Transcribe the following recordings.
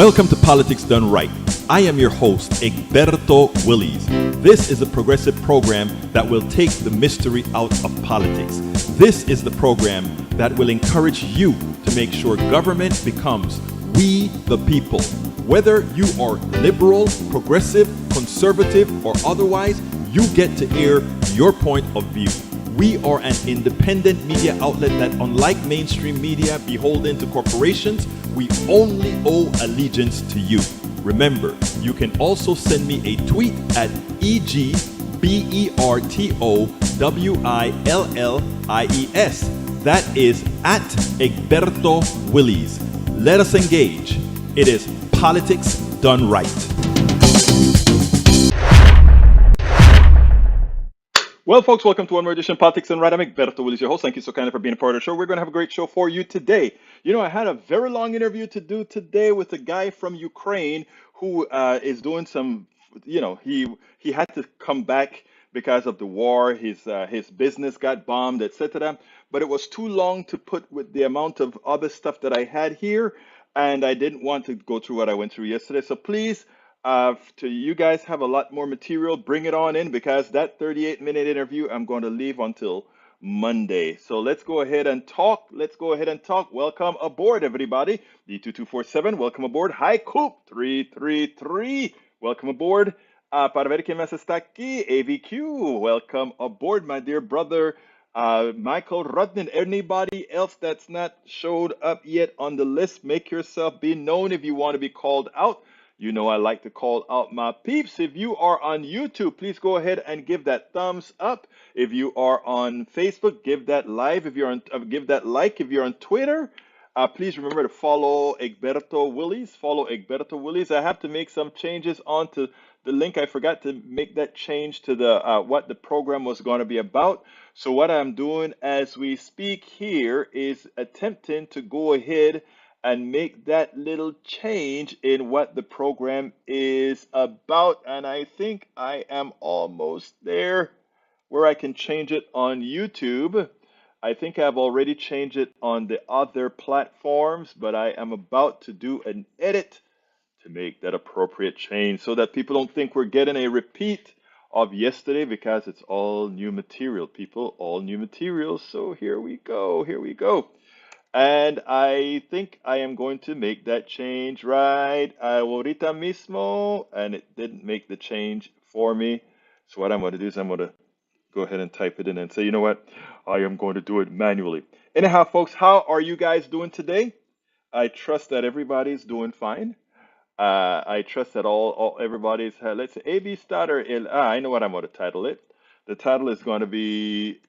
Welcome to Politics Done Right. I am your host, Egberto Willies. This is a progressive program that will take the mystery out of politics. This is the program that will encourage you to make sure government becomes we the people. Whether you are liberal, progressive, conservative, or otherwise, you get to air your point of view. We are an independent media outlet that, unlike mainstream media beholden to corporations, we only owe allegiance to you. Remember, you can also send me a tweet at EGBERTOWILLIES. That is at Egberto Willies. Let us engage. It is Politics Done Right. Well, folks, welcome to one more edition of Politics Done Right. I'm Egberto Willies, your host. Thank you so kindly for being a part of the show. We're going to have a great show for you today. You know, I had a very long interview to do today with a guy from Ukraine who is doing some, he had to come back because of the war. His business got bombed, etc. But it was too long to put with the amount of other stuff that I had here, and I didn't want to go through what I went through yesterday. So please, to you guys have a lot more material, bring it on in, because that 38-minute interview I'm going to leave until Monday. So let's go ahead and talk. Welcome aboard, everybody. D2247, welcome aboard. Hi, Coop 333, welcome aboard. Para ver quién más está aquí, AVQ, welcome aboard, my dear brother. Michael Rudnin, anybody else that's not showed up yet on the list, make yourself be known if you want to be called out. You know I like to call out my peeps. If you are on YouTube, please go ahead and give that thumbs up. If you are on Facebook, give that live. If you're on, give that like. If you're on Twitter, please remember to follow Egberto Willies. Follow Egberto Willies. I have to make some changes onto the link. I forgot to make that change to the what the program was going to be about. So what I'm doing as we speak here is attempting to go ahead and make that little change in what the program is about. And I think I am almost there where I can change it on YouTube. I think I've already changed it on the other platforms, but I am about to do an edit to make that appropriate change so that people don't think we're getting a repeat of yesterday, because it's all new material, people, all new material. So here we go. And I think I am going to make that change right ahorita mismo, and it didn't make the change for me. So what I'm going to do is I'm going to go ahead and type it in and say, you know what, I am going to do it manually. Anyhow, folks, how are you guys doing today? I trust that everybody's doing fine. I trust that everybody's, let's say, AB starter, I know what I'm going to title it. The title is going to be,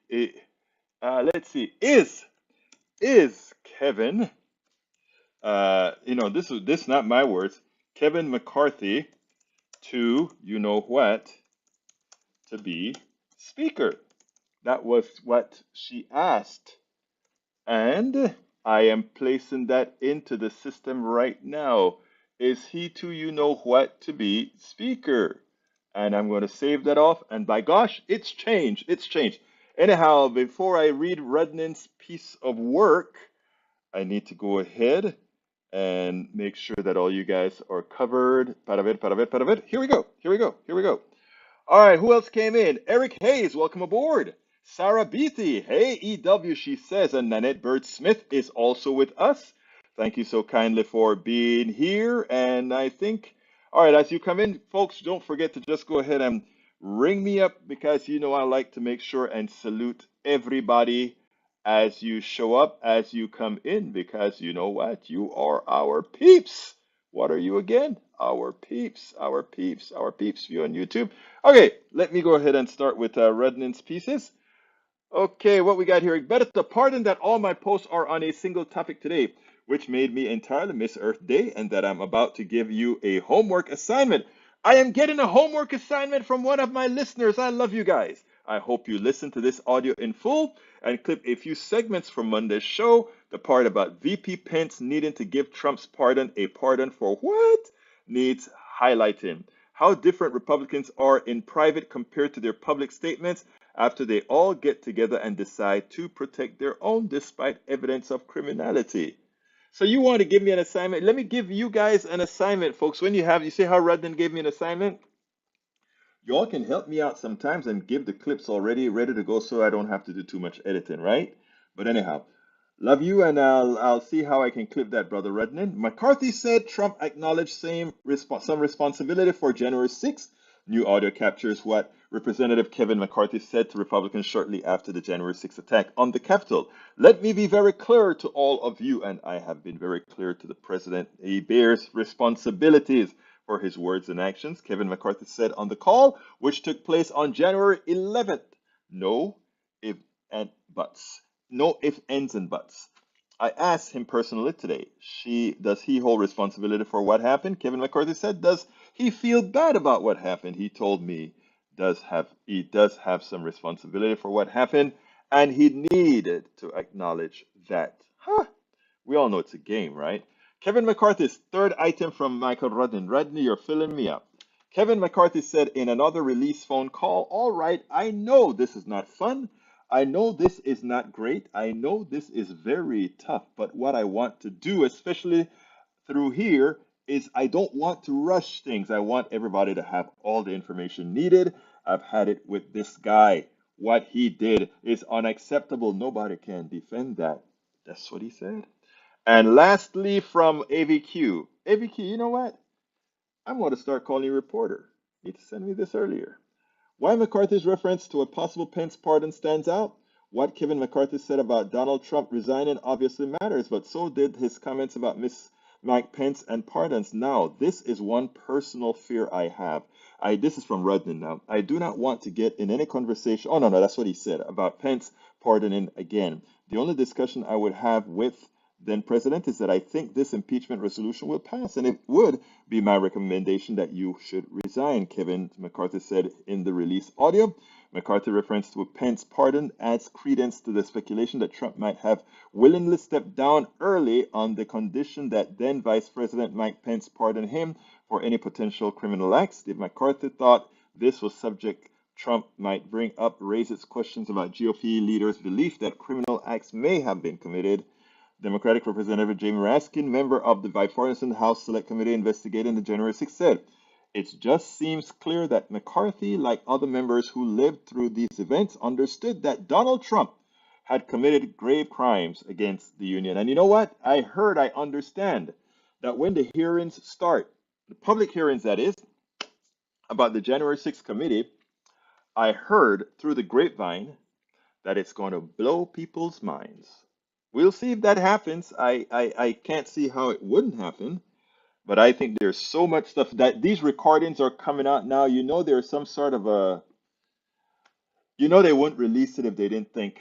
let's see, is Kevin, this is not my words, Kevin McCarthy to to be speaker. That was what she asked. And I am placing that into the system right now. Is he to to be speaker? And I'm going to save that off. And by gosh, it's changed. Anyhow, before I read Rudnin's piece of work, I need to go ahead and make sure that all you guys are covered. Para ver. Here we go. All right, who else came in? Eric Hayes, welcome aboard. Sarah Beatty, hey EW, she says, and Nanette Bird Smith is also with us. Thank you so kindly for being here. And I think, all right, as you come in, folks, don't forget to just go ahead and ring me up, because I like to make sure and salute everybody as you show up, as you come in, because you know what? You are our peeps. What are you again? Our peeps. You on YouTube. Okay, let me go ahead and start with Rudnin's pieces. Okay, what we got here? Better to pardon that all my posts are on a single topic today, which made me entirely miss Earth Day, and that I'm about to give you a homework assignment. I am getting a homework assignment from one of my listeners. I love you guys. I hope you listen to this audio in full and clip a few segments from Monday's show. The part about VP Pence needing to give Trump's pardon a pardon for what needs highlighting. How different Republicans are in private compared to their public statements after they all get together and decide to protect their own despite evidence of criminality. So you want to give me an assignment? Let me give you guys an assignment, folks. When you see how Redden gave me an assignment? Y'all can help me out sometimes and give the clips already ready to go so I don't have to do too much editing, right? But anyhow, love you, and I'll see how I can clip that, Brother Redden. McCarthy said Trump acknowledged some responsibility for January 6th. New audio captures what Representative Kevin McCarthy said to Republicans shortly after the January 6th attack on the Capitol. Let me be very clear to all of you, and I have been very clear to the president. He bears responsibilities for his words and actions, Kevin McCarthy said on the call, which took place on January 11th. No if and buts. No if, ends, and buts. I asked him personally today, does he hold responsibility for what happened? Kevin McCarthy said, does he feel bad about what happened? He told me he does have some responsibility for what happened, and he needed to acknowledge that. Huh? We all know it's a game, right? Kevin McCarthy's third item from Michael Rudden. Rodney, you're filling me up. Kevin McCarthy said in another release phone call, all right, I know this is not fun. I know this is not great. I know this is very tough. But what I want to do, especially through here, is I don't want to rush things. I want everybody to have all the information needed. I've had it with this guy. What he did is unacceptable. Nobody can defend that. That's what he said. And lastly, from AVQ. AVQ, you know what? I'm going to start calling you reporter. You need to send me this earlier. Why McCarthy's reference to a possible Pence pardon stands out? What Kevin McCarthy said about Donald Trump resigning obviously matters, but so did his comments about Miss Mike Pence and pardons. Now, this is one personal fear I have. This is from Rudnin now. I do not want to get in any conversation. Oh, no, that's what he said about Pence pardoning again. The only discussion I would have with then president is that I think this impeachment resolution will pass, and it would be my recommendation that you should resign, Kevin McCarthy said in the release audio. McCarthy reference to a Pence pardon adds credence to the speculation that Trump might have willingly stepped down early on the condition that then Vice President Mike Pence pardon him for any potential criminal acts. If McCarthy thought this was subject Trump might bring up raises questions about GOP leaders' belief that criminal acts may have been committed. Democratic Representative Jamie Raskin, member of the bipartisan House Select Committee investigating the January 6th, said, it just seems clear that McCarthy, like other members who lived through these events, understood that Donald Trump had committed grave crimes against the Union. And you know what? I understand that when the hearings start, the public hearings that is, about the January 6th committee, I heard through the grapevine that it's going to blow people's minds. We'll see if that happens. I can't see how it wouldn't happen, but I think there's so much stuff that these recordings are coming out now. You know, there's some sort of they wouldn't release it if they didn't think,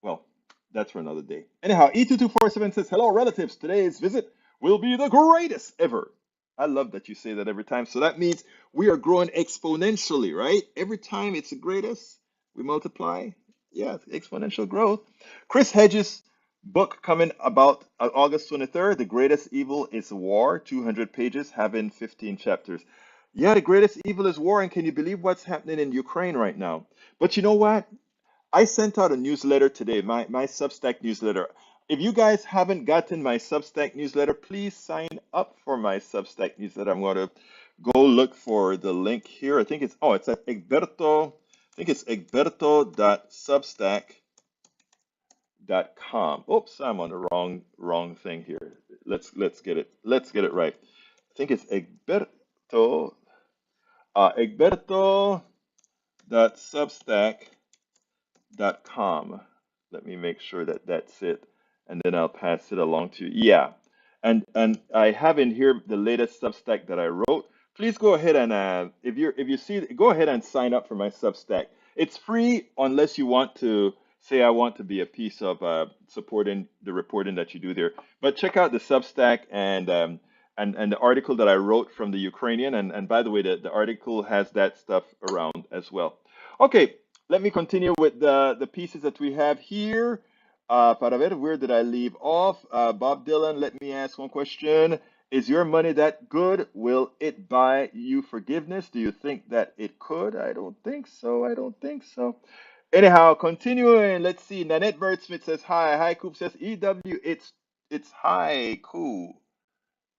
well, that's for another day. Anyhow, E2247 says, hello, relatives. Today's visit will be the greatest ever. I love that you say that every time. So that means we are growing exponentially, right? Every time it's the greatest, we multiply. Yeah, exponential growth. Chris Hedges' book coming about August 23rd. The Greatest Evil is War, 200 pages, having 15 chapters. Yeah, the greatest evil is war, and can you believe what's happening in Ukraine right now? But you know what? I sent out a newsletter today, my Substack newsletter. If you guys haven't gotten my Substack newsletter, please sign up for my Substack newsletter. I'm going to go look for the link here. It's at Egberto. I think it's egberto.substack.com. Oops, I'm on the wrong thing here. Let's get it. Let's get it right. I think it's egberto.substack.com. Let me make sure that that's it, and then I'll pass it along to you. Yeah, and I have in here the latest Substack that I wrote. Please go ahead and if you see, go ahead and sign up for my Substack. It's free unless you want to say I want to be a piece of supporting the reporting that you do there. But check out the Substack and the article that I wrote from the Ukrainian. And by the way, the article has that stuff around as well. Okay, let me continue with the pieces that we have here. Para ver, where did I leave off? Bob Dylan, let me ask one question. Is your money that good? Will it buy you forgiveness? Do you think that it could? I don't think so. I don't think so. Anyhow, continuing. Let's see. Nanette Birdsmith says, hi. Hi, Coop says, EW, it's It's haiku.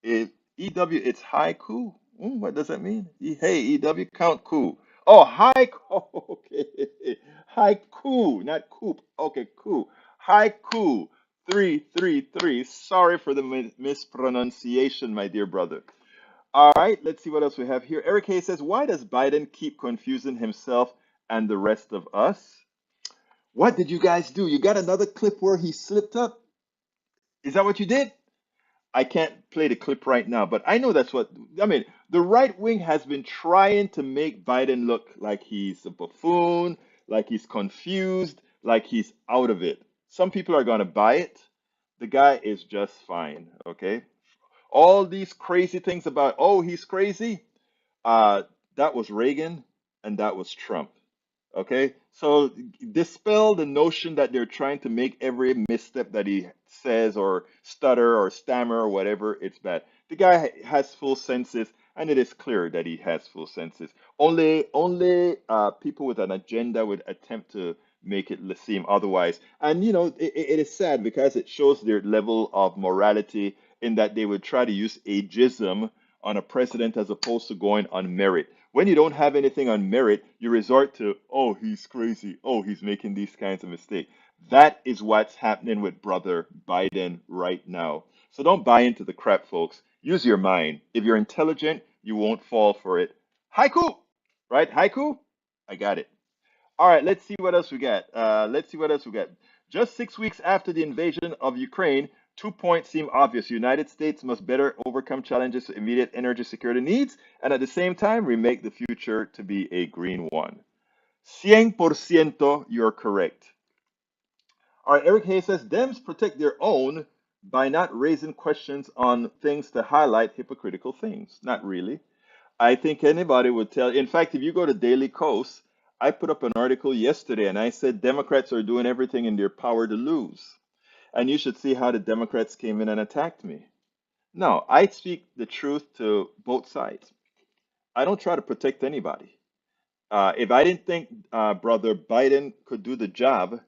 It EW, it's haiku. What does that mean? Hey, EW, count ku. Oh, haiku. Okay. Haiku, not coop. Okay, ku. Haiku. 333. Sorry for the mispronunciation, my dear brother. All right, let's see what else we have here. Eric Hayes says, why does Biden keep confusing himself and the rest of us? What did you guys do? You got another clip where he slipped up? Is that what you did? I can't play the clip right now, but I know that's what I mean. The right wing has been trying to make Biden look like he's a buffoon, like he's confused, like he's out of it. Some people are going to buy it. The guy is just fine, okay? All these crazy things about, oh, he's crazy. Uh, that was Reagan and that was Trump. Okay, so dispel the notion that they're trying to make every misstep that he says or stutter or stammer or whatever, it's bad. The guy has full senses, and it is clear that he has full senses. Only people with an agenda would attempt to make it seem otherwise. And you know, it is sad because it shows their level of morality in that they would try to use ageism on a president as opposed to going on merit. When you don't have anything on merit, you resort to, oh, he's crazy. Oh, he's making these kinds of mistakes. That is what's happening with brother Biden right now. So don't buy into the crap, folks. Use your mind. If you're intelligent, you won't fall for it. Haiku, right? Haiku? I got it. All right, let's see what else we got. Let's see what else we got. Just 6 weeks after the invasion of Ukraine, 2 points seem obvious. United States must better overcome challenges to immediate energy security needs, and at the same time, remake the future to be a green one. 100% you're correct. All right, Eric Hayes says Dems protect their own by not raising questions on things to highlight hypocritical things. Not really. I think anybody would tell. In fact, if you go to Daily Kos, I put up an article yesterday and I said Democrats are doing everything in their power to lose. And you should see how the Democrats came in and attacked me. No, I speak the truth to both sides. I don't try to protect anybody. If I didn't think Brother Biden could do the job,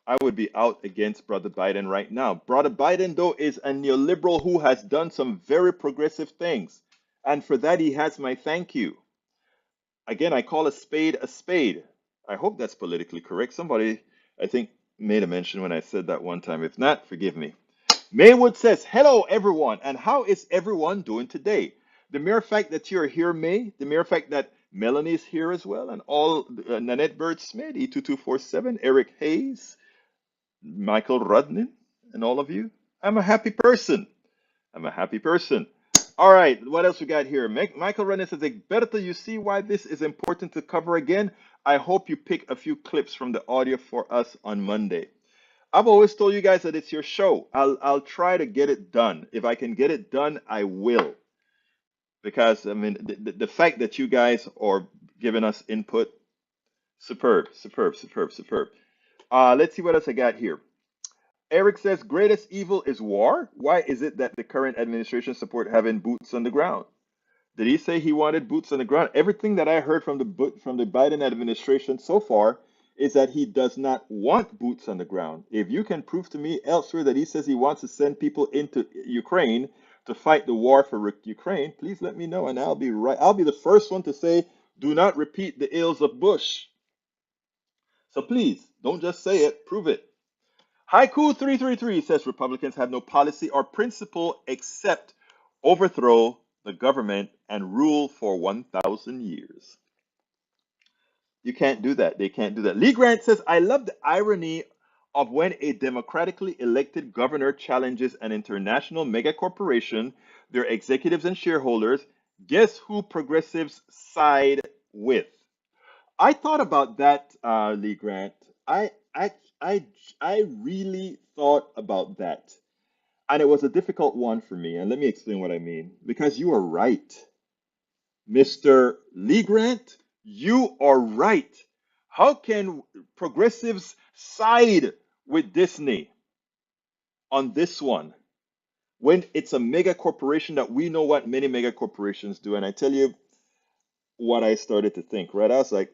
I would be out against Brother Biden right now. Brother Biden, though, is a neoliberal who has done some very progressive things. And for that, he has my thank you. Again, I call a spade a spade. I hope that's politically correct. Somebody, I think, made a mention when I said that one time. If not, forgive me. Maywood says, hello, everyone, and how is everyone doing today? The mere fact that you're here, May, the mere fact that Melanie's here as well, and all Nanette Bird Smith, E2247, Eric Hayes, Michael Rudnin, and all of you, I'm a happy person. I'm a happy person. All right, what else we got here? Michael Renner says, Egberto, you see why this is important to cover again? I hope you pick a few clips from the audio for us on Monday. I've always told you guys that it's your show. I'll try to get it done. If I can get it done, I will. Because I mean, the fact that you guys are giving us input, superb, superb, superb, superb. Let's see what else I got here. Eric says, greatest evil is war. Why is it that the current administration support having boots on the ground? Did he say he wanted boots on the ground? Everything that I heard from the Biden administration so far is that he does not want boots on the ground. If you can prove to me elsewhere that he says he wants to send people into Ukraine to fight the war for Ukraine, please let me know and I'll be right. I'll be the first one to say, do not repeat the ills of Bush. So please, don't just say it, prove it. Haiku 333 says Republicans have no policy or principle except overthrow the government and rule for 1,000 years. You can't do that. They can't do that. Lee Grant says, I love the irony of when a democratically elected governor challenges an international mega corporation, their executives and shareholders. Guess who progressives side with? I thought about that, Lee Grant. I, I, I, I really thought about that. And it was a difficult one for me. And let me explain what I mean. Because you are right, Mr. Lee Grant. You are right. How can progressives side with Disney on this one when it's a mega corporation that we know what many mega corporations do? And I tell you, what I started to think, right? I was like,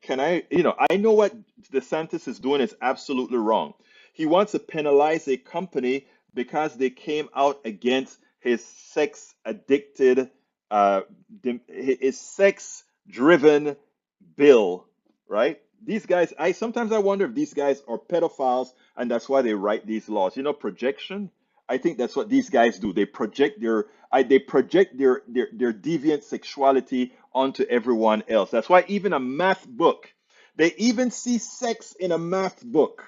can I, I know what DeSantis is doing is absolutely wrong. He wants to penalize a company because they came out against his sex addicted, uh, his sex driven bill, right? These guys, I sometimes I wonder if these guys are pedophiles and that's why they write these laws. You know, projection. I think that's what these guys do. They project they project their deviant sexuality onto everyone else. That's why even a math book, they even see sex in a math book.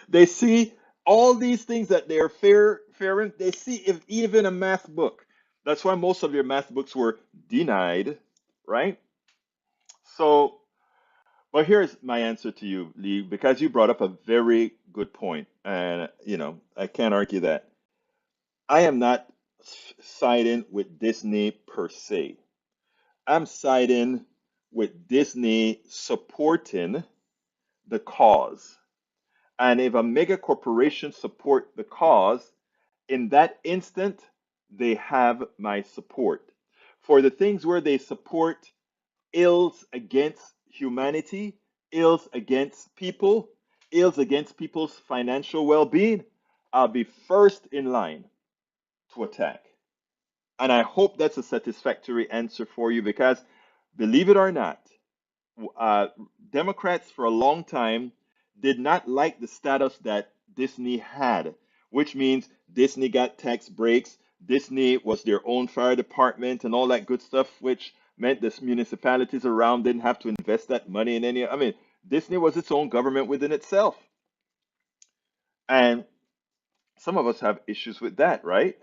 They see all these things that they're fairing. They see if even a math book. That's why most of your math books were denied, right? So, but here's my answer to you, Lee, because you brought up a very good point, and I can't argue that. I am not siding with Disney per se. I'm siding with Disney supporting the cause. And if a mega corporation support the cause, in that instant, they have my support. For the things where they support ills against humanity, ills against people, ills against people's financial well-being, I'll be first in line to attack. And I hope that's a satisfactory answer for you because, believe it or not, uh, Democrats for a long time did not like the status that Disney had, which means Disney got tax breaks, Disney was their own fire department, and all that good stuff, which meant the municipalities around didn't have to invest that money in any. I mean, Disney was its own government within itself. And some of us have issues with that, right?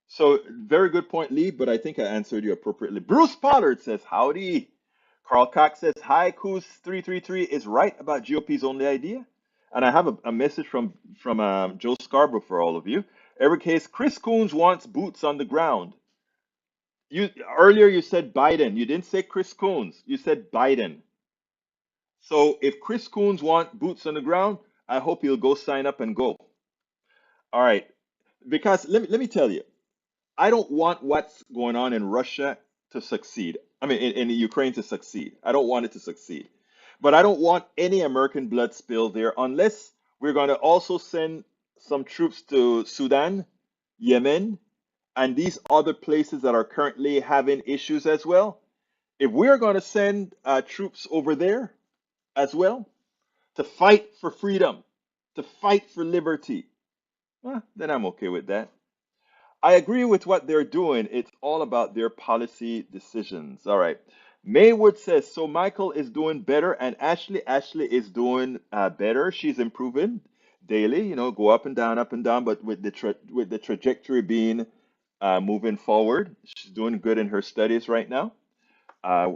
So, very good point, Lee, but I think I answered you appropriately. Bruce Pollard says, howdy. Carl Cox says, hi, Coos 333 is right about GOP's only idea. And I have a message from Joe Scarborough for all of you. Eric Hayes, Chris Coons wants boots on the ground. You earlier you said Biden. You didn't say Chris Coons. You said Biden. So if Chris Coons want boots on the ground, I hope he'll go sign up and go. All right. Because let me tell you, I don't want what's going on in Russia to succeed. I mean, in Ukraine to succeed. I don't want it to succeed. But I don't want any American blood spill there unless we're going to also send some troops to Sudan, Yemen, and these other places that are currently having issues as well. If we're going to send troops over there as well to fight for freedom, to fight for liberty, well, then I'm okay with that. I agree with what they're doing. It's all about their policy decisions. All right. Maywood says, so Michael is doing better and Ashley is doing better. She's improving daily, go up and down, but with with the trajectory being moving forward. She's doing good in her studies right now,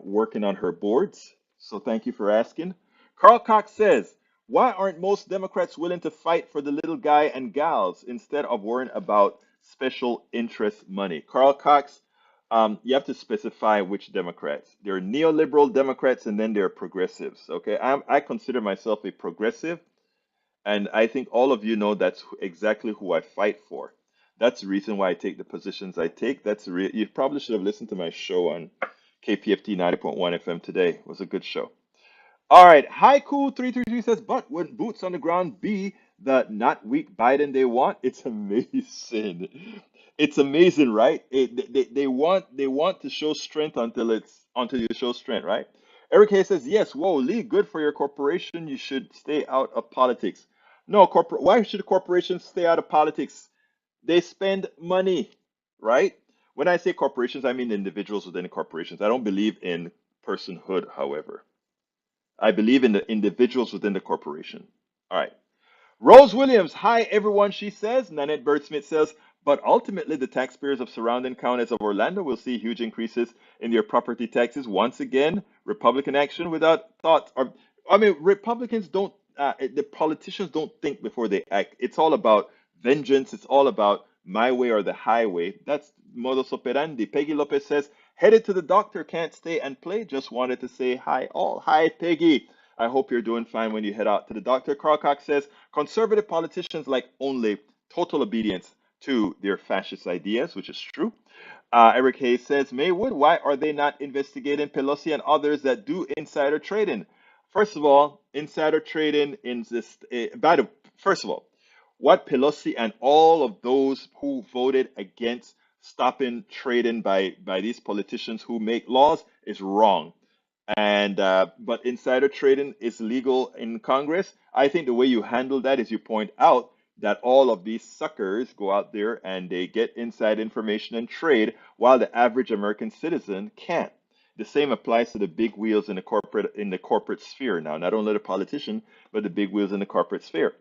working on her boards. So thank you for asking. Carl Cox says, why aren't most Democrats willing to fight for the little guy and gals instead of worrying about special interest money? Carl Cox, you have to specify which Democrats. There are neoliberal Democrats and then there are progressives. Okay, I consider myself a progressive, and I think all of you know that's exactly who I fight for. That's the reason why I take the positions I take. You probably should have listened to my show on KPFT 90.1 FM today. It was a good show. All right, Haiku333 says, but when boots on the ground be the not weak Biden they want, it's amazing. It's amazing, right? They want to show strength until you show strength, right? Eric Hayes says, yes, whoa, Lee, good for your corporation. You should stay out of politics. No, why should corporations stay out of politics? They spend money, right? When I say corporations, I mean individuals within the corporations. I don't believe in personhood, however. I believe in the individuals within the corporation. All right. Rose Williams, hi everyone, she says. Nanette Birdsmith says, but ultimately the taxpayers of surrounding counties of Orlando will see huge increases in their property taxes. Once again, Republican action without thought. I mean, Republicans don't, the politicians don't think before they act. It's all about vengeance. It's all about my way or the highway. That's modus operandi. Peggy Lopez says, headed to the doctor, can't stay and play. Just wanted to say hi all. Hi, Peggy. I hope you're doing fine when you head out to the doctor. Carl Cox says, conservative politicians like only total obedience to their fascist ideas, which is true. Eric Hayes says, Maywood, why are they not investigating Pelosi and others that do insider trading? First of all, insider trading in this, first of all, What Pelosi and all of those who voted against stopping trading by these politicians who make laws is wrong. And but insider trading is legal in Congress. I think the way you handle that is you point out that all of these suckers go out there and they get inside information and trade while the average American citizen can't. The same applies to the big wheels in the corporate sphere now, not only the politician, but the big wheels in the corporate sphere.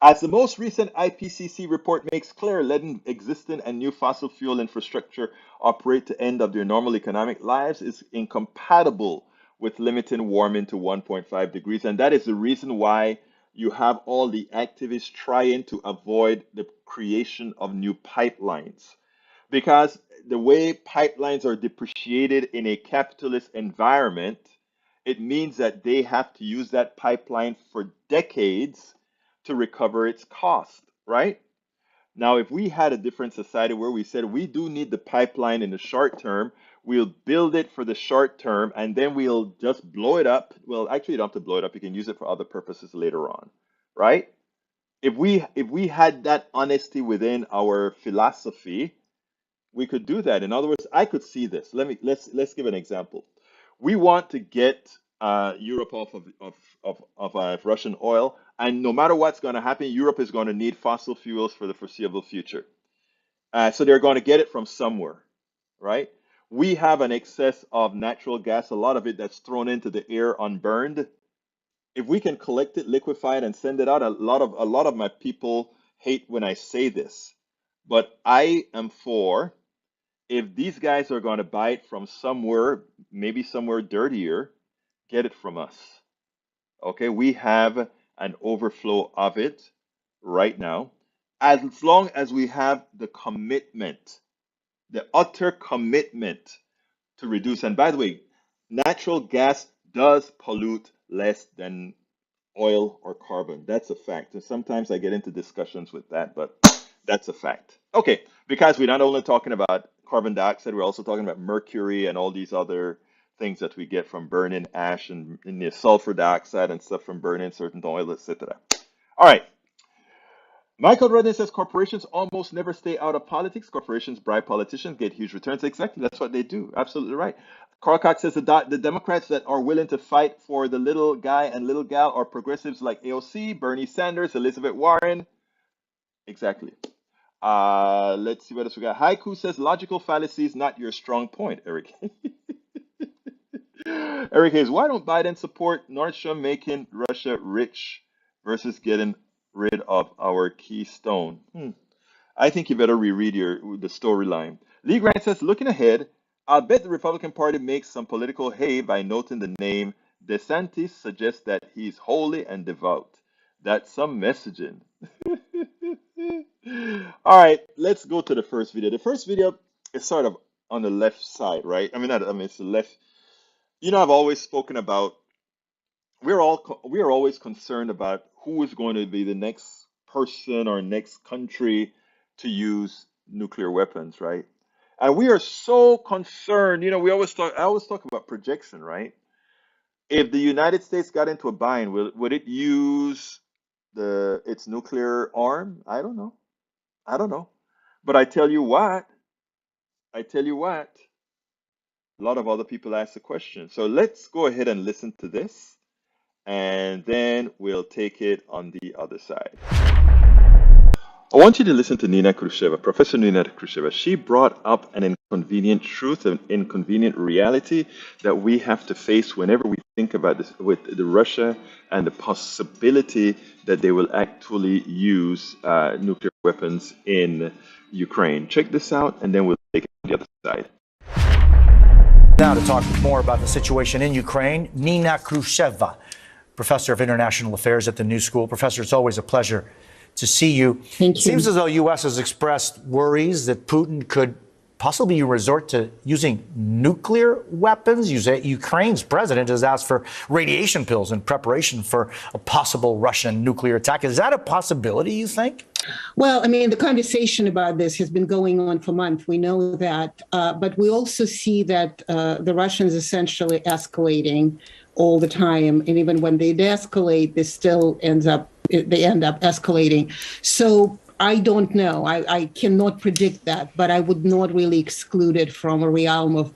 As the most recent IPCC report makes clear, letting existing and new fossil fuel infrastructure operate to end of their normal economic lives is incompatible with limiting warming to 1.5 degrees. And that is the reason why you have all the activists trying to avoid the creation of new pipelines. Because the way pipelines are depreciated in a capitalist environment, it means that they have to use that pipeline for decades to recover its cost, right? Now, if we had a different society where we said we do need the pipeline in the short term, we'll build it for the short term and then we'll just blow it up. Well, actually, you don't have to blow it up. You can use it for other purposes later on, right? If we had that honesty within our philosophy, we could do that. In other words, I could see this. Let's give an example. We want to get Europe off of Russian oil, and no matter what's going to happen, Europe is going to need fossil fuels for the foreseeable future. So they're going to get it from somewhere, right? We have an excess of natural gas, a lot of it that's thrown into the air unburned. If we can collect it, liquefy it, and send it out, a lot of my people hate when I say this, but I am for, if these guys are going to buy it from somewhere, maybe somewhere dirtier, get it from us. Okay, we have an overflow of it right now. As long as we have the commitment, the utter commitment to reduce. And by the way, natural gas does pollute less than oil or carbon. That's a fact. And sometimes I get into discussions with that, but that's a fact. Okay, because we're not only talking about carbon dioxide, we're also talking about mercury and all these other things that we get from burning ash and the sulfur dioxide and stuff from burning certain oil, etc. All right. Michael Redden says corporations almost never stay out of politics. Corporations bribe politicians, get huge returns. Exactly, that's what they do. Absolutely right. Carl Cox says the Democrats that are willing to fight for the little guy and little gal are progressives like AOC, Bernie Sanders, Elizabeth Warren. Exactly. Let's see what else we got. Haiku says logical fallacy is not your strong point, Eric. Eric Hayes, why don't Biden support Nordstrom making Russia rich versus getting rid of our keystone? I think you better reread the storyline. Lee Grant says, looking ahead, I'll bet the Republican Party makes some political hay by noting the name DeSantis suggests that he's holy and devout. That's some messaging. All right, let's go to the first video. The first video is sort of on the left side, right? It's the left. I've always spoken about we are always concerned about who is going to be the next person or next country to use nuclear weapons, right? And we are so concerned. I always talk about projection, right? If the United States got into a bind, would it use its nuclear arm? I don't know. I don't know. But I tell you what, a lot of other people ask the question. So let's go ahead and listen to this, and then we'll take it on the other side. I want you to listen to Nina Khrushcheva, Professor Nina Khrushcheva. She brought up an inconvenient truth, an inconvenient reality that we have to face whenever we think about this with the Russia and the possibility that they will actually use nuclear weapons in Ukraine. Check this out, and then we'll take it on the other side. Now to talk more about the situation in Ukraine, Nina Khrushcheva, Professor of International Affairs at the New School. Professor, it's always a pleasure to see you. Thank you. It seems as though U.S. has expressed worries that Putin could possibly resort to using nuclear weapons. Ukraine's president has asked for radiation pills in preparation for a possible Russian nuclear attack. Is that a possibility, you think? Well, the conversation about this has been going on for months. We know that. But we also see that the Russians essentially escalating all the time. And even when they de-escalate, this still ends up they end up escalating. So I don't know. I cannot predict that, but I would not really exclude it from a realm of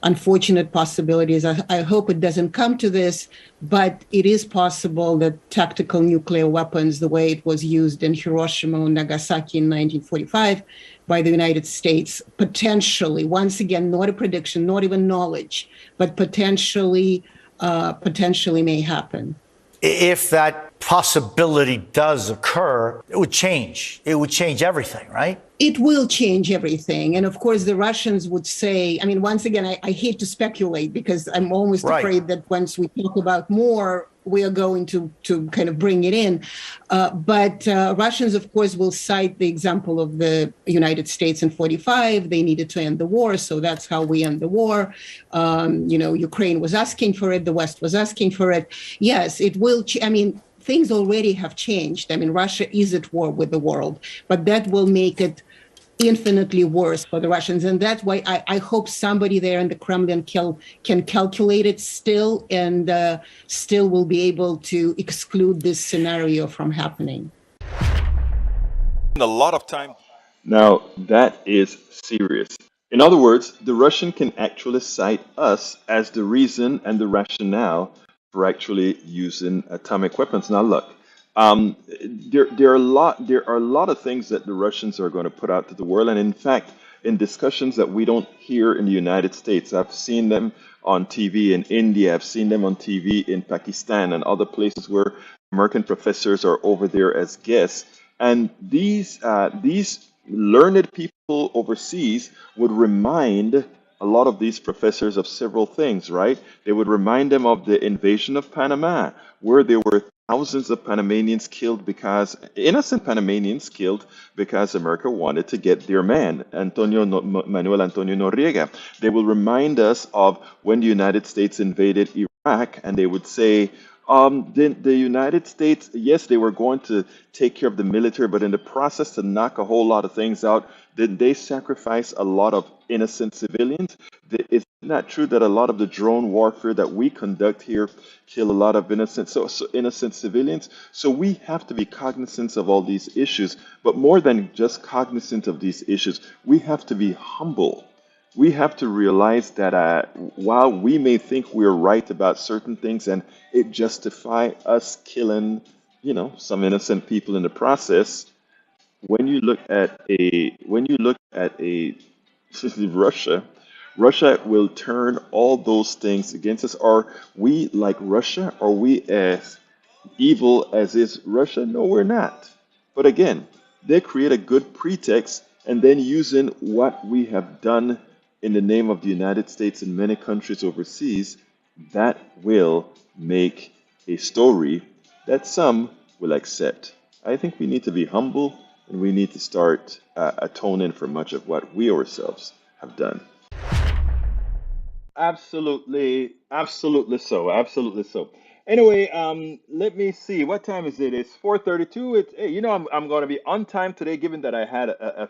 unfortunate possibilities. I hope it doesn't come to this, but it is possible that tactical nuclear weapons, the way it was used in Hiroshima and Nagasaki in 1945 by the United States, potentially, once again, not a prediction, not even knowledge, but potentially may happen. If that possibility does occur, it would change. It would change everything, right? It will change everything. And of course, the Russians would say, I mean, once again, I hate to speculate because I'm almost afraid that once we talk about more, we are going to kind of bring it in. But Russians, of course, will cite the example of the United States in 45. They needed to end the war, so that's how we end the war. Ukraine was asking for it. The West was asking for it. Yes, it will. Things already have changed. I mean, Russia is at war with the world, but that will make it infinitely worse for the Russians. And that's why I hope somebody there in the Kremlin can calculate it still and still will be able to exclude this scenario from happening. A lot of time. Now, that is serious. In other words, the Russian can actually cite us as the reason and the rationale for actually using atomic weapons. Now, look, there are a lot of things that the Russians are going to put out to the world, and in fact, in discussions that we don't hear in the United States, I've seen them on TV in India, I've seen them on TV in Pakistan and other places where American professors are over there as guests, and these learned people overseas would remind a lot of these professors of several things, right? They would remind them of the invasion of Panama, where there were thousands of Panamanians killed innocent Panamanians killed because America wanted to get their man, Manuel Antonio Noriega. They will remind us of when the United States invaded Iraq, and they would say, the United States, yes, they were going to take care of the military, but in the process to knock a whole lot of things out, did they sacrifice a lot of innocent civilians? Is it not true that a lot of the drone warfare that we conduct here kill a lot of innocent civilians? So we have to be cognizant of all these issues, but more than just cognizant of these issues, we have to be humble. We have to realize that while we may think we're right about certain things and it justify us killing, some innocent people in the process, when you look at a Russia will turn all those things against us. Are we like Russia? Are we as evil as is Russia? No, we're not. But again, they create a good pretext and then using what we have done in the name of the United States and many countries overseas, that will make a story that some will accept. I think we need to be humble and we need to start atoning for much of what we ourselves have done. Absolutely, absolutely so, absolutely so. Anyway, let me see. What time is it? It's 4:32. Hey, I'm going to be on time today, given that I had a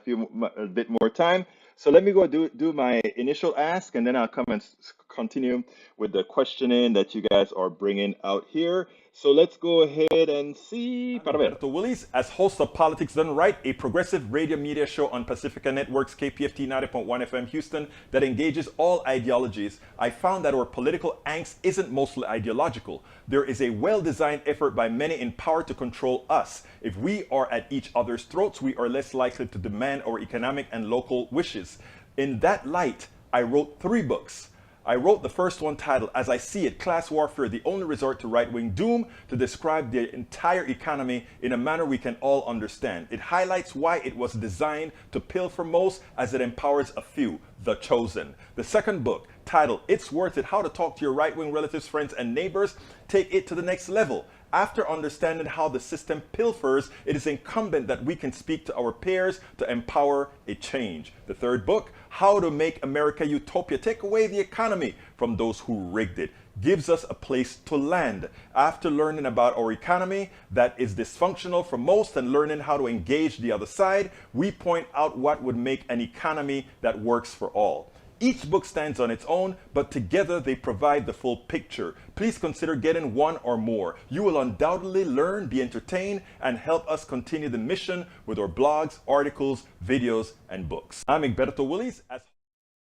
bit more time. So let me go do my initial ask, and then I'll come and continue with the questioning that you guys are bringing out here. So let's go ahead and see. Alberto Willis, as host of Politics Done Right, a progressive radio media show on Pacifica Network's KPFT 90.1 FM Houston that engages all ideologies, I found that our political angst isn't mostly ideological. There is a well-designed effort by many in power to control us. If we are at each other's throats, we are less likely to demand our economic and local wishes. In that light, I wrote 3 books. I wrote the first one titled, As I See It, Class Warfare, the Only Resort to Right-Wing Doom, to describe the entire economy in a manner we can all understand. It highlights why it was designed to pilfer most as it empowers a few, the chosen. The second book, titled, It's Worth It, How to Talk to Your Right-Wing Relatives, Friends, and Neighbors, take it to the next level. After understanding how the system pilfers, it is incumbent that we can speak to our peers to empower a change. The third book, How to Make America Utopia, Take Away the Economy from Those Who Rigged It, gives us a place to land. After learning about our economy that is dysfunctional for most and learning how to engage the other side, we point out what would make an economy that works for all. Each book stands on its own, but together they provide the full picture. Please consider getting one or more. You will undoubtedly learn, be entertained, and help us continue the mission with our blogs, articles, videos, and books. I'm Egberto Willies.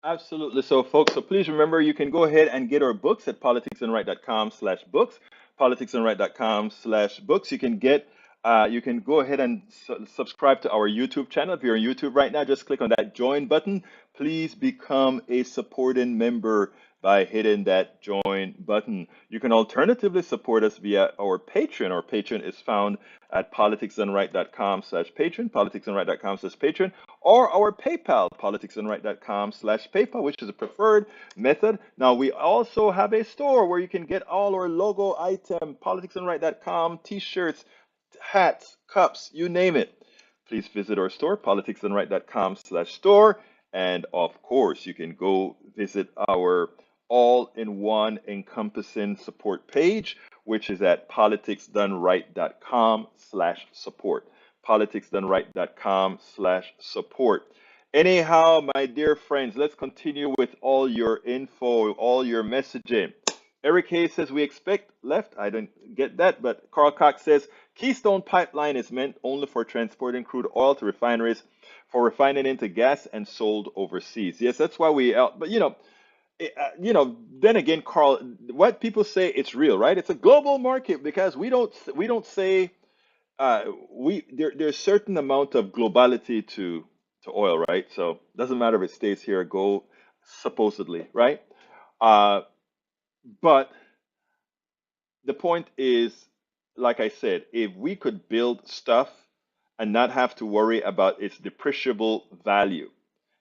Absolutely. So, folks, so please remember you can go ahead and get our books at politicsandright.com/books. Politicsandright.com/books. You can go ahead and subscribe to our YouTube channel. If you're on YouTube right now, just click on that join button. Please become a supporting member by hitting that join button. You can alternatively support us via our Patreon. Our Patreon is found at politicsandright.com/patreon, politicsandright.com/patreon, or our PayPal, politicsandright.com/PayPal, which is a preferred method. Now, we also have a store where you can get all our logo item, politicsandright.com, t-shirts, hats, cups, you name it. Please visit our store, politicsandright.com/store. And of course, you can go visit our all-in-one encompassing support page, which is at politicsdoneright.com/support. Politicsdoneright.com/support. Anyhow, my dear friends, let's continue with all your info, all your messaging. Eric Hayes says we expect left. I don't get that, but Carl Cox says Keystone Pipeline is meant only for transporting crude oil to refineries for refining into gas and sold overseas. Yes, that's why but then again, Carl, what people say it's real, right? It's a global market because we don't say there's certain amount of globality to oil, right? So it doesn't matter if it stays here or go supposedly, right? But the point is, like I said, if we could build stuff and not have to worry about its depreciable value,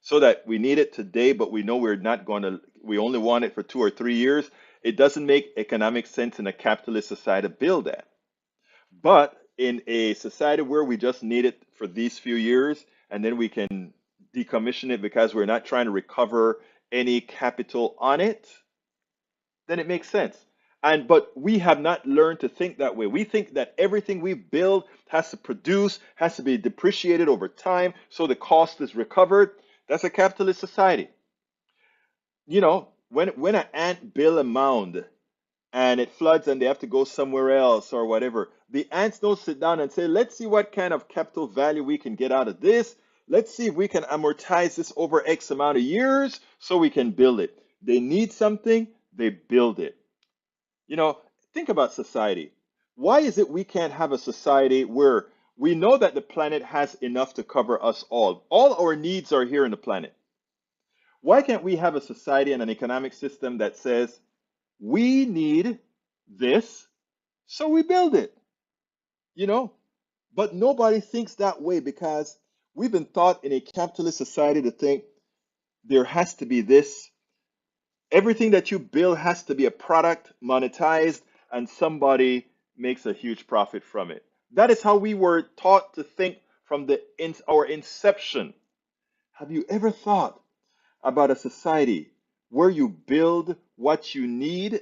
so that we need it today, but we know we only want it for 2 or 3 years, it doesn't make economic sense in a capitalist society to build that. But in a society where we just need it for these few years, and then we can decommission it because we're not trying to recover any capital on it, then it makes sense. But we have not learned to think that way. We think that everything we build has to produce, has to be depreciated over time, so the cost is recovered. That's a capitalist society. When an ant builds a mound and it floods and they have to go somewhere else or whatever, the ants don't sit down and say, let's see what kind of capital value we can get out of this. Let's see if we can amortize this over X amount of years so we can build it. They need something, they build it. Think about society. Why is it we can't have a society where we know that the planet has enough to cover us all? All our needs are here in the planet. Why can't we have a society and an economic system that says, we need this, so we build it? But nobody thinks that way because we've been taught in a capitalist society to think there has to be this. Everything that you build has to be a product, monetized, and somebody makes a huge profit from it. That is how we were taught to think from our inception. Have you ever thought about a society where you build what you need?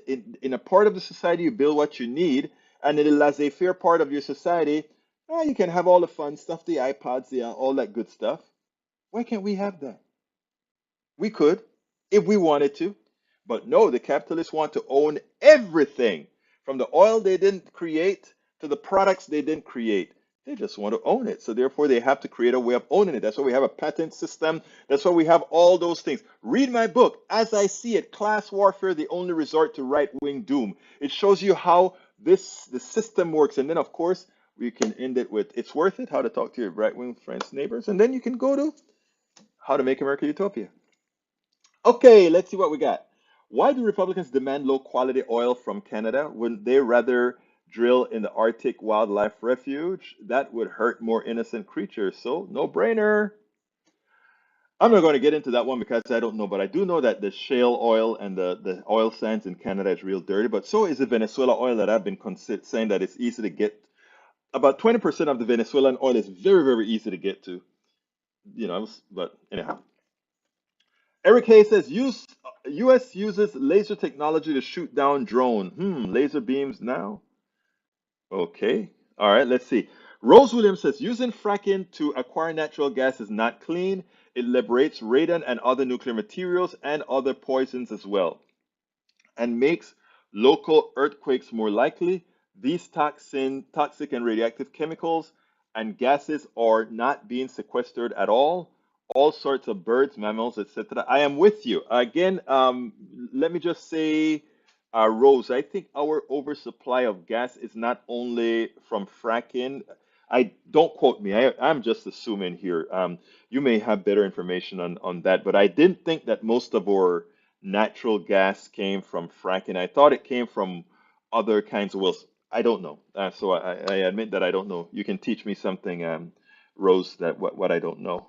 In a part of the society, you build what you need, and in the laissez-faire part of your society, you can have all the fun stuff, the iPods, all that good stuff. Why can't we have that? We could, if we wanted to. But no, the capitalists want to own everything, from the oil they didn't create to the products they didn't create. They just want to own it. So therefore, they have to create a way of owning it. That's why we have a patent system. That's why we have all those things. Read my book, As I See It, Class Warfare, the Only Resort to Right-Wing Doom. It shows you how the system works. And then, of course, we can end it with It's Worth It, How to Talk to Your Right-Wing Friends, Neighbors. And then you can go to How to Make America Utopia. Okay, let's see what we got. Why do Republicans demand low-quality oil from Canada? Wouldn't they rather drill in the Arctic Wildlife Refuge? That would hurt more innocent creatures, so no-brainer. I'm not going to get into that one because I don't know, but I do know that the shale oil and the oil sands in Canada is real dirty, but so is the Venezuela oil that I've been saying that it's easy to get. About 20% of the Venezuelan oil is very, very easy to get to, but anyhow. Eric Hayes says, U.S. uses laser technology to shoot down drone. Laser beams now? Okay. All right, let's see. Rose Williams says using fracking to acquire natural gas is not clean. It liberates radon and other nuclear materials and other poisons as well, and makes local earthquakes more likely. These toxic and radioactive chemicals and gases are not being sequestered at all sorts of birds, mammals, etc. I am with you. Again, let me just say, Rose, I think our oversupply of gas is not only from fracking. I don't quote me. I'm just assuming here. You may have better information on that, but I didn't think that most of our natural gas came from fracking. I thought it came from other kinds of wells. I don't know. So I admit that I don't know. You can teach me something, Rose, that what I don't know.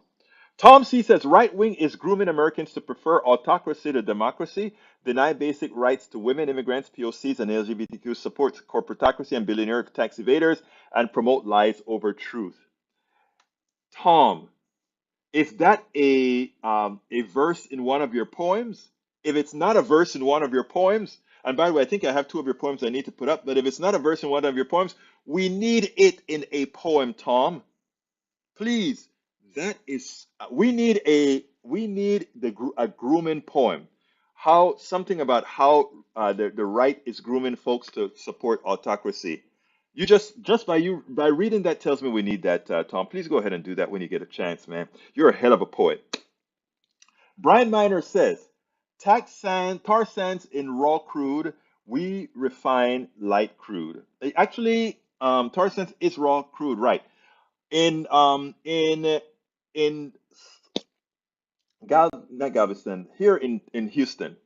Tom C says right wing is grooming Americans to prefer autocracy to democracy, deny basic rights to women, immigrants, POCs, and LGBTQ, supports corporatocracy and billionaire tax evaders, and promote lies over truth. Tom, is that a verse in one of your poems? If it's not a verse in one of your poems, and by the way, I think I have two of your poems I need to put up, but if it's not a verse in one of your poems, we need it in a poem, Tom. Please. That is we need a grooming poem. How something about how the right is grooming folks to support autocracy. You just by reading that tells me we need that, Tom. Please go ahead and do that when you get a chance, man. You're a hell of a poet. Brian Miner says, tar sands in raw crude. We refine light crude. Actually, tar sands is raw crude, right? In in not Galveston, here in Houston,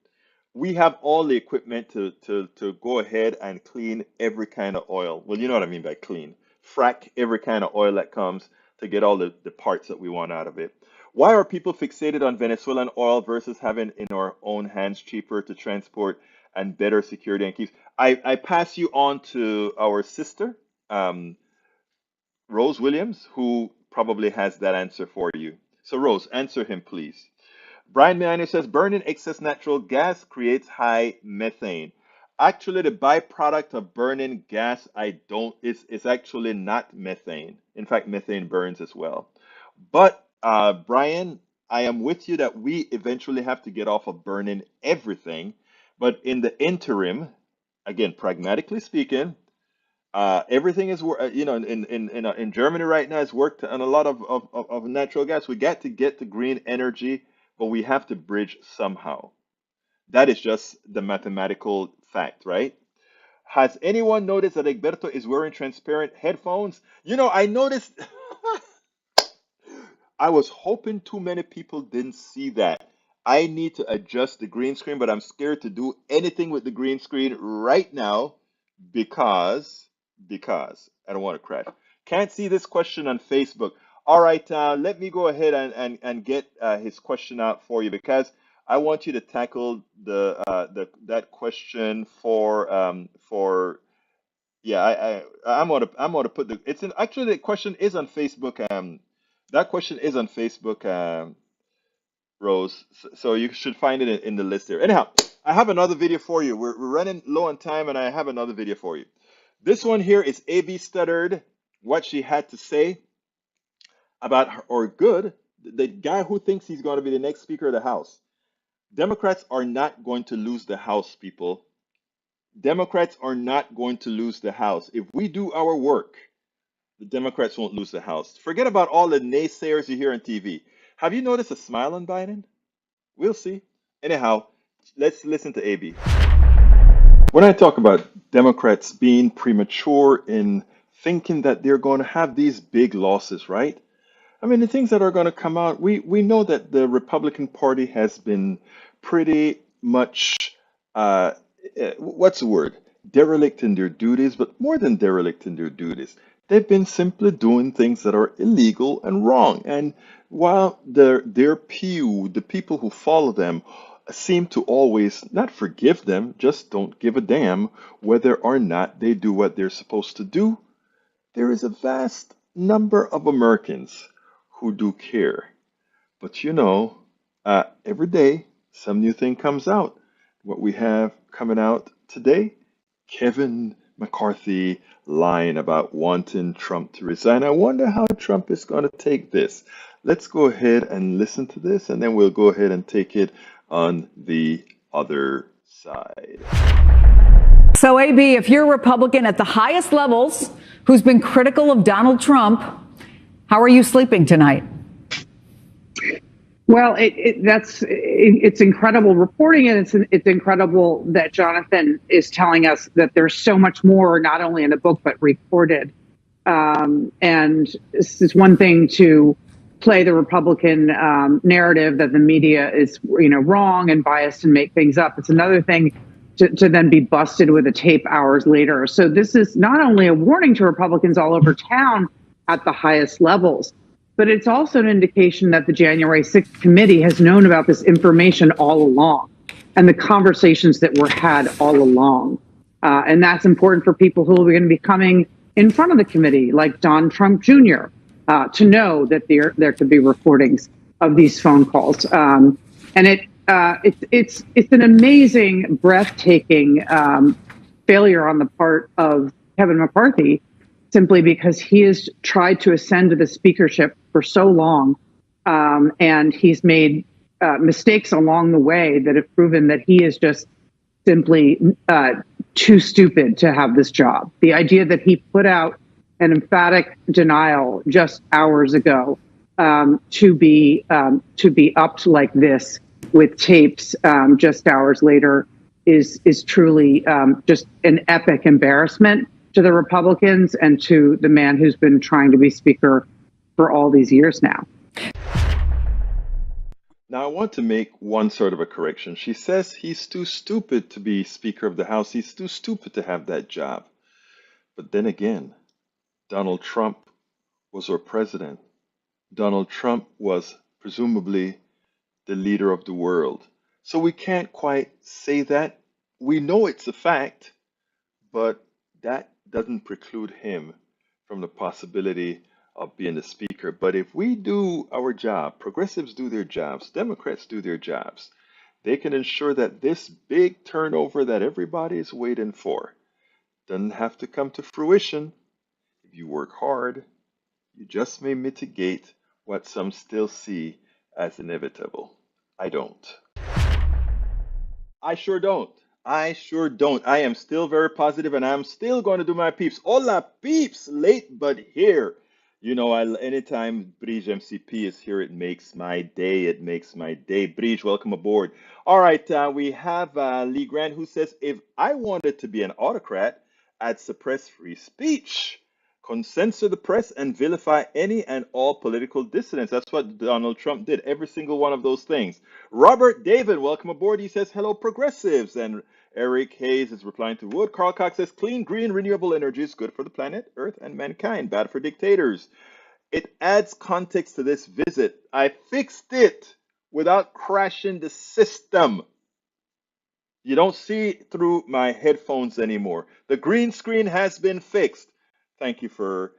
we have all the equipment to go ahead and clean every kind of oil. Well, you know what I mean by clean. Frack every kind of oil that comes to get all the parts that we want out of it. Why are people fixated on Venezuelan oil versus having in our own hands cheaper to transport and better security and keeps? I pass you on to our sister, um, Rose Williams, who probably has that answer for you. So, Rose, answer him, please. Brian Meiner says burning excess natural gas creates high methane. Actually, the byproduct of burning gas, I don't, is actually not methane. In fact, methane burns as well. But Brian, I am with you that we eventually have to get off of burning everything. But in the interim, again, pragmatically speaking, everything is, in Germany right now is worked on a lot of natural gas. We got to get to green energy, but we have to bridge somehow. That is just the mathematical fact, right? Has anyone noticed that Egberto is wearing transparent headphones? I noticed. I was hoping too many people didn't see that. I need to adjust the green screen, but I'm scared to do anything with the green screen right now because because I don't want to crash. Can't see this question on Facebook. All right, let me go ahead and get his question out for you because I want you to tackle the that question for yeah, I'm gonna put the it's in actually the question is on Facebook. That question is on Facebook, Rose. So you should find it in the list there. Anyhow, I have another video for you. We're running low on time, and I have another video for you. This one here is AB Stuttered, what she had to say about her, or good, the guy who thinks he's going to be the next Speaker of the House. Democrats are not going to lose the House, people. Democrats are not going to lose the House. If we do our work, the Democrats won't lose the House. Forget about all the naysayers you hear on TV. Have you noticed a smile on Biden? We'll see. Anyhow, let's listen to AB. When I talk about Democrats being premature in thinking that they're going to have these big losses, right? I mean, the things that are going to come out, we know that the Republican Party has been pretty much, uh, what's the word? Derelict in their duties, but more than derelict in their duties. They've been simply doing things that are illegal and wrong. And while their pew, the people who follow them, seem to always not forgive them, just don't give a damn whether or not they do what they're supposed to do, there is a vast number of Americans who do care. But every day some new thing comes out. What we have coming out today, Kevin McCarthy line about wanting Trump to resign. I wonder how Trump is going to take this. Let's go ahead and listen to this, and then we'll go ahead and take it on the other side. So, AB, if you're a Republican at the highest levels who's been critical of Donald Trump, how are you sleeping tonight? Well, it's incredible reporting, and it's incredible that Jonathan is telling us that there's so much more, not only in the book but recorded. And this is one thing to play the Republican narrative that the media is, wrong and biased and make things up. It's another thing to then be busted with a tape hours later. So this is not only a warning to Republicans all over town at the highest levels, but it's also an indication that the January 6th committee has known about this information all along and the conversations that were had all along. And that's important for people who are going to be coming in front of the committee, like Don Trump Jr., to know that there could be recordings of these phone calls. And it's an amazing, breathtaking failure on the part of Kevin McCarthy, simply because he has tried to ascend to the speakership for so long, and he's made mistakes along the way that have proven that he is just simply too stupid to have this job. The idea that he put out an emphatic denial just hours ago to be upped like this with tapes just hours later is truly just an epic embarrassment to the Republicans and to the man who's been trying to be speaker for all these years now. Now, I want to make one sort of a correction. She says he's too stupid to be Speaker of the House. He's too stupid to have that job. But then again, Donald Trump was our president. Donald Trump was presumably the leader of the world. So we can't quite say that. We know it's a fact, but that doesn't preclude him from the possibility of being the speaker. But if we do our job, progressives do their jobs, Democrats do their jobs, they can ensure that this big turnover that everybody is waiting for doesn't have to come to fruition. If you work hard, you just may mitigate what some still see as inevitable. I don't. I sure don't. I sure don't. I am still very positive, and I'm still going to do my peeps. Hola, peeps! Late but here. You know, anytime Brige MCP is here, it makes my day. It makes my day. Brige, welcome aboard. All right, we have Lee Grant who says, if I wanted to be an autocrat, I'd suppress free speech, censor the press, and vilify any and all political dissidents. That's what Donald Trump did, every single one of those things. Robert David, welcome aboard. He says, hello, progressives. And Eric Hayes is replying to Wood. Carl Cox says, clean, green, renewable energy is good for the planet, Earth, and mankind, bad for dictators. It adds context to this visit. I fixed it without crashing the system. You don't see through my headphones anymore. The green screen has been fixed. Thank you for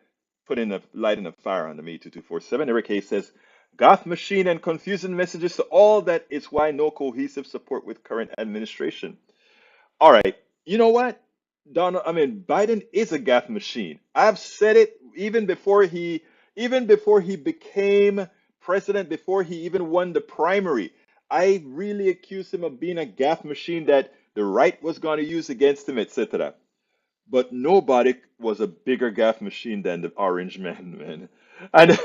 lighting a fire under me, 2247. Eric Hayes says, goth machine and confusing messages to all, that is why no cohesive support with current administration. All right, you know what? Biden is a gaffe machine. I've said it even before he became president, before he even won the primary. I really accused him of being a gaffe machine that the right was going to use against him, etc. But nobody was a bigger gaffe machine than the Orange Man, man.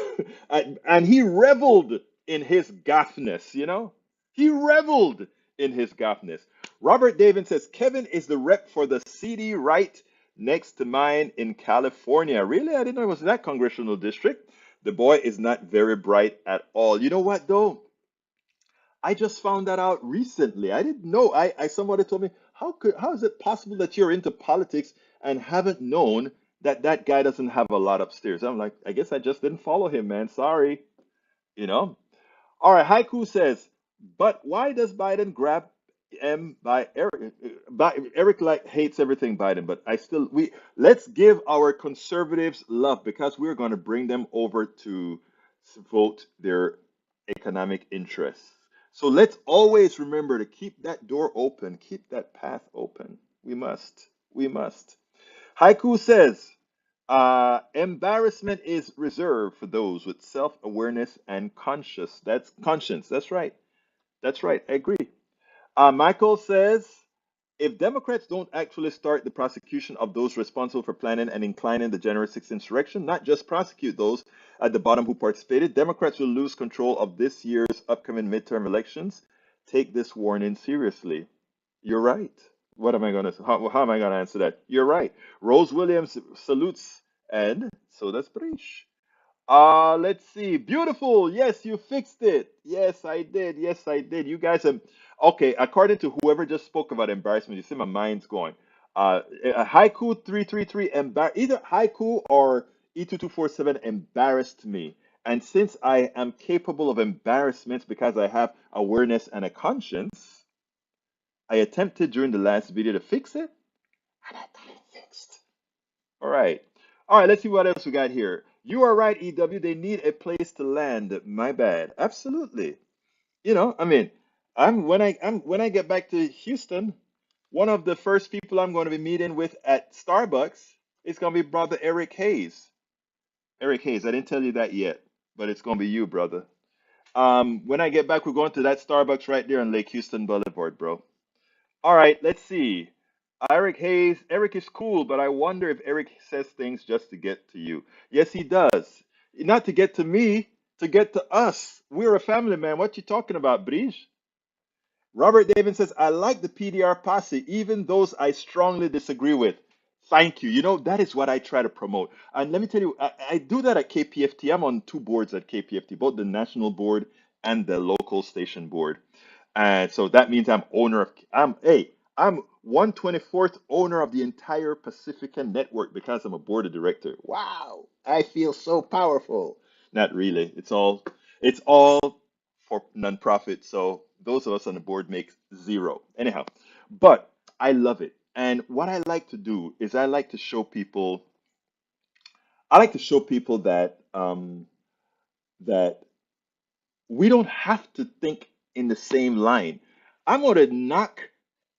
And he reveled in his gaffness, you know? He reveled in his gaffness. Robert David says, Kevin is the rep for the CD right next to mine in California. Really? I didn't know it was that congressional district. The boy is not very bright at all. You know what, though? I just found that out recently. I didn't know. Somebody told me, how is it possible that you're into politics and haven't known that that guy doesn't have a lot upstairs? I'm like, I guess I just didn't follow him, man. Sorry. You know? All right, Haiku says, but why does Biden grab M by Eric? Eric like hates everything Biden, but let's give our conservatives love, because we're going to bring them over to vote their economic interests. So let's always remember to keep that door open, keep that path open. We must. We must. Haiku says, embarrassment is reserved for those with self-awareness and conscience. That's right. That's right. I agree. Michael says, if Democrats don't actually start the prosecution of those responsible for planning and inclining the January 6th insurrection, not just prosecute those at the bottom who participated, Democrats will lose control of this year's upcoming midterm elections. Take this warning seriously. You're right. What am I going to, how am I going to answer that? You're right. Rose Williams salutes, and so does Brish. Let's see. Beautiful. Yes, you fixed it. Yes, I did. Yes, I did. You guys are okay. According to whoever just spoke about embarrassment, you see my mind's going. Haiku 333 either Haiku or E2247 embarrassed me. And since I am capable of embarrassment because I have awareness and a conscience, I attempted during the last video to fix it, and I got it fixed. All right. All right, let's see what else we got here. You are right, EW. They need a place to land. My bad. Absolutely. I mean, when I get back to Houston, one of the first people I'm going to be meeting with at Starbucks is going to be brother Eric Hayes. Eric Hayes, I didn't tell you that yet, but it's going to be you, brother. When I get back, we're going to that Starbucks right there on Lake Houston Boulevard, bro. All right, let's see. Eric Hayes. Eric is cool, but I wonder if Eric says things just to get to you. Yes, he does. Not to get to me, to get to us. We're a family, man. What you talking about, Brige? Robert David says, I like the PDR posse, even those I strongly disagree with. Thank you. That is what I try to promote. And let me tell you, I do that at KPFT. I'm on two boards at KPFT, both the national board and the local station board. And so that means I'm 1/24th owner of the entire Pacifica network because I'm a board of director. Wow, I feel so powerful. Not really. It's all for nonprofit. So those of us on the board make zero. Anyhow, but I love it. And what I like to do is I like to show people that we don't have to think in the same line. I'm going to knock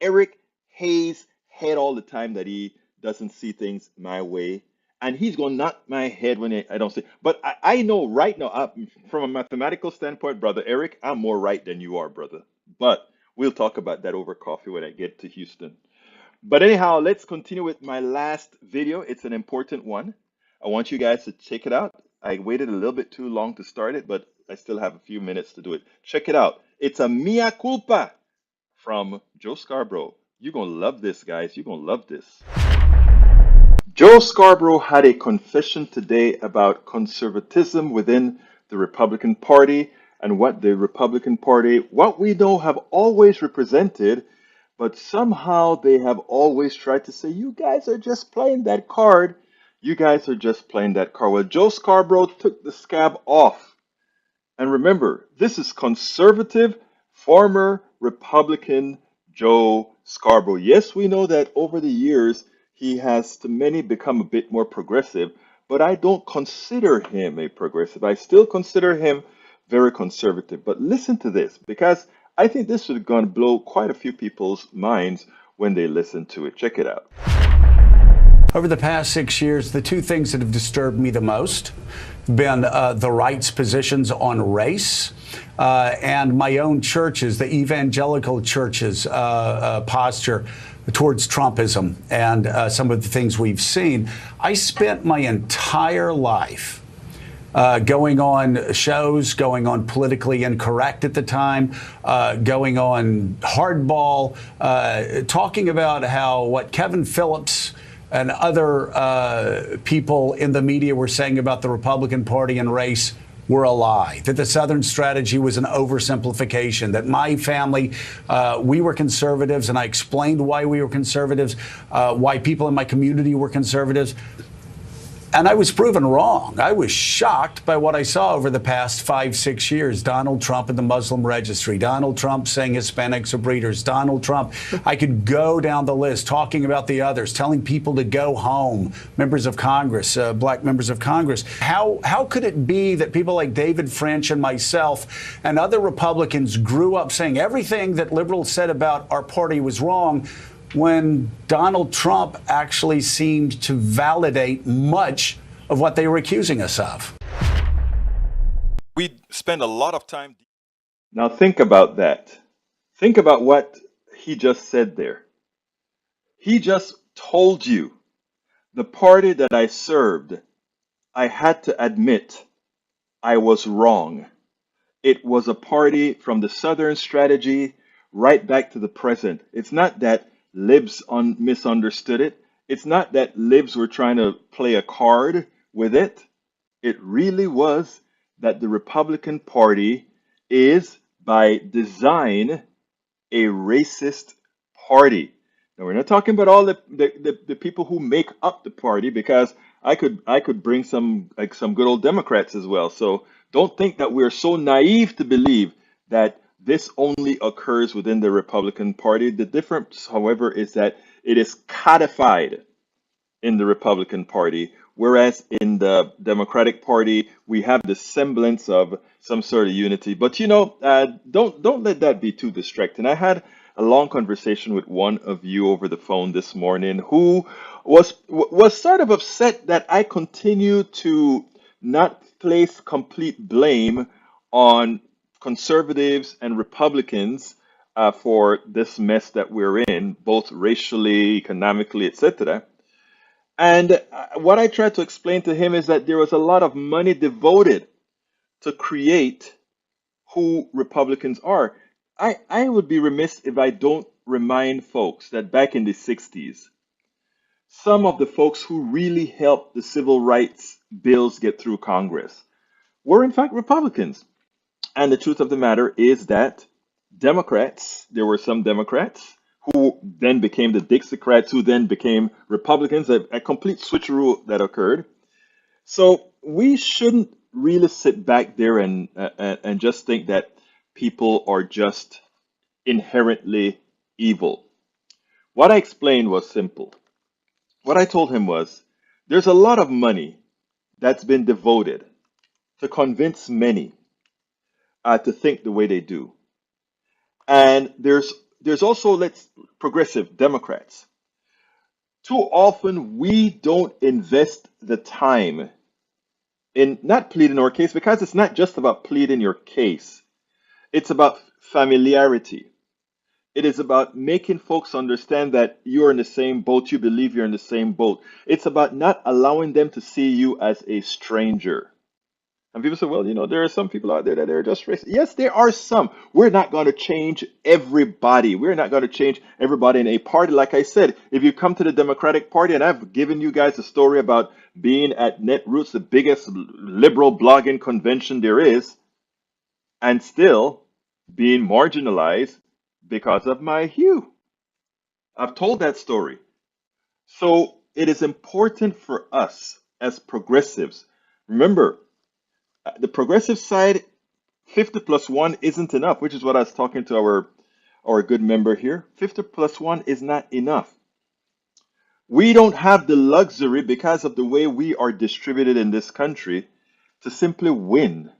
Eric Hayes' head all the time that he doesn't see things my way. And he's going to knock my head when I don't see. But I know right now, from a mathematical standpoint, brother Eric, I'm more right than you are, brother. But we'll talk about that over coffee when I get to Houston. But anyhow, let's continue with my last video. It's an important one. I want you guys to check it out. I waited a little bit too long to start it, but I still have a few minutes to do it. Check it out. It's a mea culpa from Joe Scarborough. You're going to love this, guys. You're going to love this. Joe Scarborough had a confession today about conservatism within the Republican Party and what the Republican Party, what we know, have always represented, but somehow they have always tried to say, you guys are just playing that card. You guys are just playing that card. Well, Joe Scarborough took the scab off. And remember, this is conservative, former Republican Joe Scarborough. Yes, we know that over the years, he has to many become a bit more progressive, but I don't consider him a progressive. I still consider him very conservative. But listen to this, because I think this is going to blow quite a few people's minds when they listen to it. Check it out. Over the past 6 years, the two things that have disturbed me the most have been the right's positions on race and my own churches, the evangelical churches' posture towards Trumpism and some of the things we've seen. I spent my entire life going on shows, going on Politically Incorrect at the time, going on Hardball, talking about how what Kevin Phillips and other people in the media were saying about the Republican Party and race were a lie, that the Southern strategy was an oversimplification, that my family, we were conservatives, and I explained why we were conservatives, why people in my community were conservatives. And I was proven wrong. I was shocked by what I saw over the past 5-6 years. Donald Trump and the Muslim registry. Donald Trump saying Hispanics are breeders. Donald Trump. I could go down the list talking about the others, telling people to go home. Members of Congress, black members of Congress. How could it be that people like David French and myself and other Republicans grew up saying everything that liberals said about our party was wrong, when Donald Trump actually seemed to validate much of what they were accusing us of. We spend a lot of time. Now think about that. Think about what he just said there. He just told you the party that I served, I had to admit I was wrong. It was a party from the Southern strategy right back to the present. It's not that libs misunderstood it. It's not that libs were trying to play a card with it. It really was that the Republican Party is, by design, a racist party. Now we're not talking about all the people who make up the party, because I could bring some good old Democrats as well. So don't think that we're so naive to believe that this only occurs within the Republican Party. The difference, however, is that it is codified in the Republican Party, whereas in the Democratic Party we have the semblance of some sort of unity. But don't let that be too distracting. I had a long conversation with one of you over the phone this morning who was sort of upset that I continue to not place complete blame on conservatives and Republicans for this mess that we're in, both racially, economically, etc. And what I tried to explain to him is that there was a lot of money devoted to create who Republicans are. I would be remiss if I don't remind folks that back in the 60s, some of the folks who really helped the civil rights bills get through Congress were, in fact, Republicans. And the truth of the matter is that there were some Democrats who then became the Dixiecrats, who then became Republicans, a complete switcheroo that occurred. So we shouldn't really sit back there and just think that people are just inherently evil. What I explained was simple. What I told him was there's a lot of money that's been devoted to convince many to think the way they do. And there's also progressive Democrats. Too often we don't invest the time in not pleading our case, because it's not just about pleading your case. It's about familiarity. It is about making folks understand that you're in the same boat, you believe you're in the same boat. It's about not allowing them to see you as a stranger. And people say, well, there are some people out there that are just racist. Yes, there are some. We're not going to change everybody. We're not going to change everybody in a party. Like I said, if you come to the Democratic Party, and I've given you guys a story about being at Netroots, the biggest liberal blogging convention there is, and still being marginalized because of my hue. I've told that story. So it is important for us as progressives. Remember, the progressive side, 50 plus 1 isn't enough, which is what I was talking to our good member here. 50 plus 1 is not enough. We don't have the luxury, because of the way we are distributed in this country, to simply win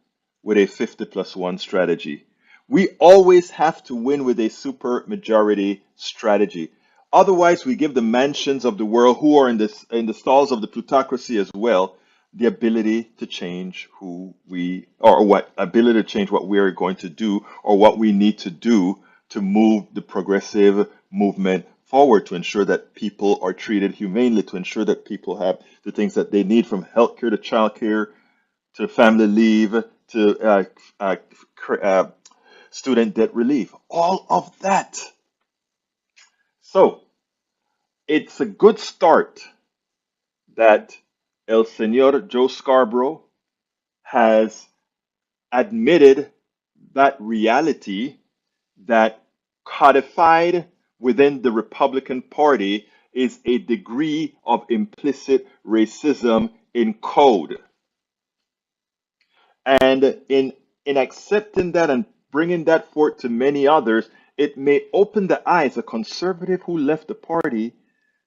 with a 50 plus 1 strategy. We always have to win with a super majority strategy. Otherwise, we give the mansions of the world, who are in the stalls of the plutocracy as well, the ability to change who we or what ability to change what we are going to do, or what we need to do to move the progressive movement forward, to ensure that people are treated humanely, to ensure that people have the things that they need, from healthcare to childcare to family leave to student debt relief, all of that. So it's a good start that El Señor Joe Scarborough has admitted that reality, that codified within the Republican Party is a degree of implicit racism in code. And in accepting that and bringing that forth to many others, it may open the eyes. A conservative who left the party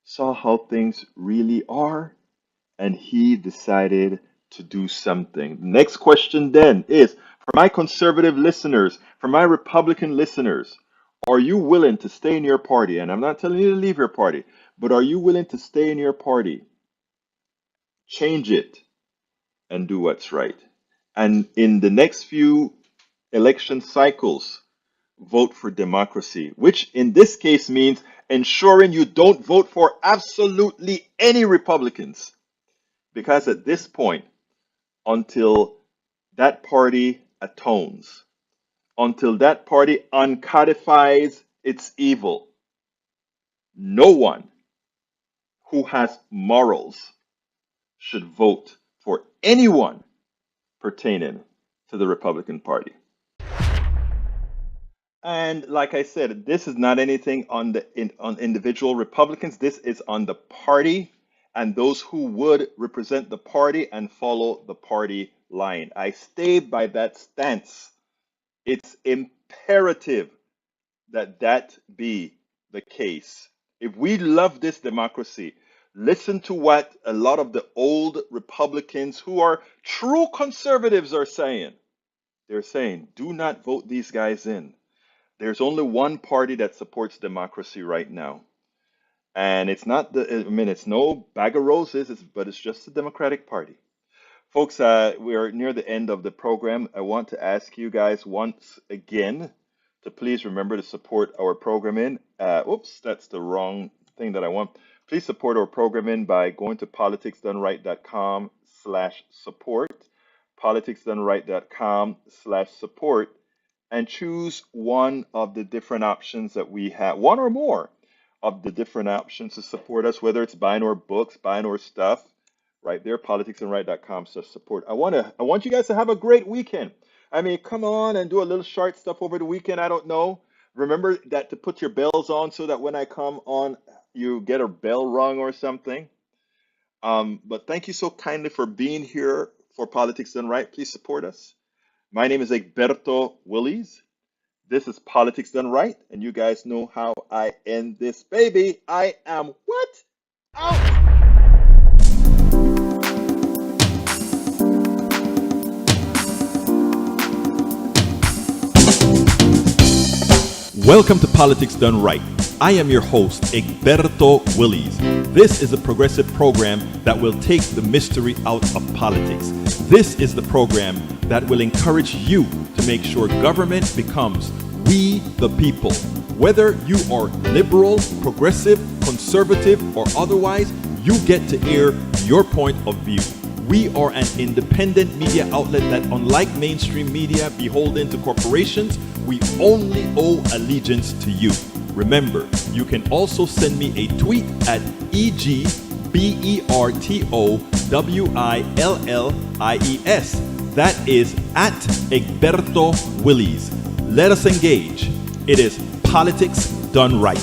saw how things really are, and he decided to do something. Next question then is, for my conservative listeners, for my Republican listeners, Are you willing to stay in your party? And I'm not telling you to leave your party, but are you willing to stay in your party, change it, and do what's right? And in the next few election cycles, vote for democracy, which in this case means ensuring you don't vote for absolutely any Republicans. Because at this point, until that party atones, until that party uncodifies its evil, no one who has morals should vote for anyone pertaining to the Republican Party. And like I said, this is not anything on on individual Republicans. This is on the party and those who would represent the party and follow the party line. I stay by that stance. It's imperative that that be the case. If we love this democracy, listen to what a lot of the old Republicans who are true conservatives are saying. They're saying, do not vote these guys in. There's only one party that supports democracy right now. And it's not it's no bag of roses, but it's just the Democratic Party. Folks, we are near the end of the program. I want to ask you guys once again to please remember to support our programming. Oops, that's the wrong thing that I want. Please support our programming by going to politicsdoneright.com/support, politicsdoneright.com/support, and choose one of the different options that we have, one or more of the different options to support us, whether it's buying our books, buying our stuff, right there, politicsandright.com/support. I want you guys to have a great weekend. I mean, come on and do a little short stuff over the weekend. I don't know. Remember that to put your bells on so that when I come on, you get a bell rung or something. But thank you so kindly for being here for Politics Done Right. Please support us. My name is Egberto Willies. This is Politics Done Right, and you guys know how I end this baby. I am what? Out! Welcome to Politics Done Right. I am your host, Egberto Willies. This is a progressive program that will take the mystery out of politics. This is the program that will encourage you to make sure government becomes we the people. Whether you are liberal, progressive, conservative, or otherwise, you get to air your point of view. We are an independent media outlet that, unlike mainstream media beholden to corporations, we only owe allegiance to you. Remember, you can also send me a tweet at EGBERTOWILLIES. That is at Egberto Willies. Let us engage. It is Politics Done Right.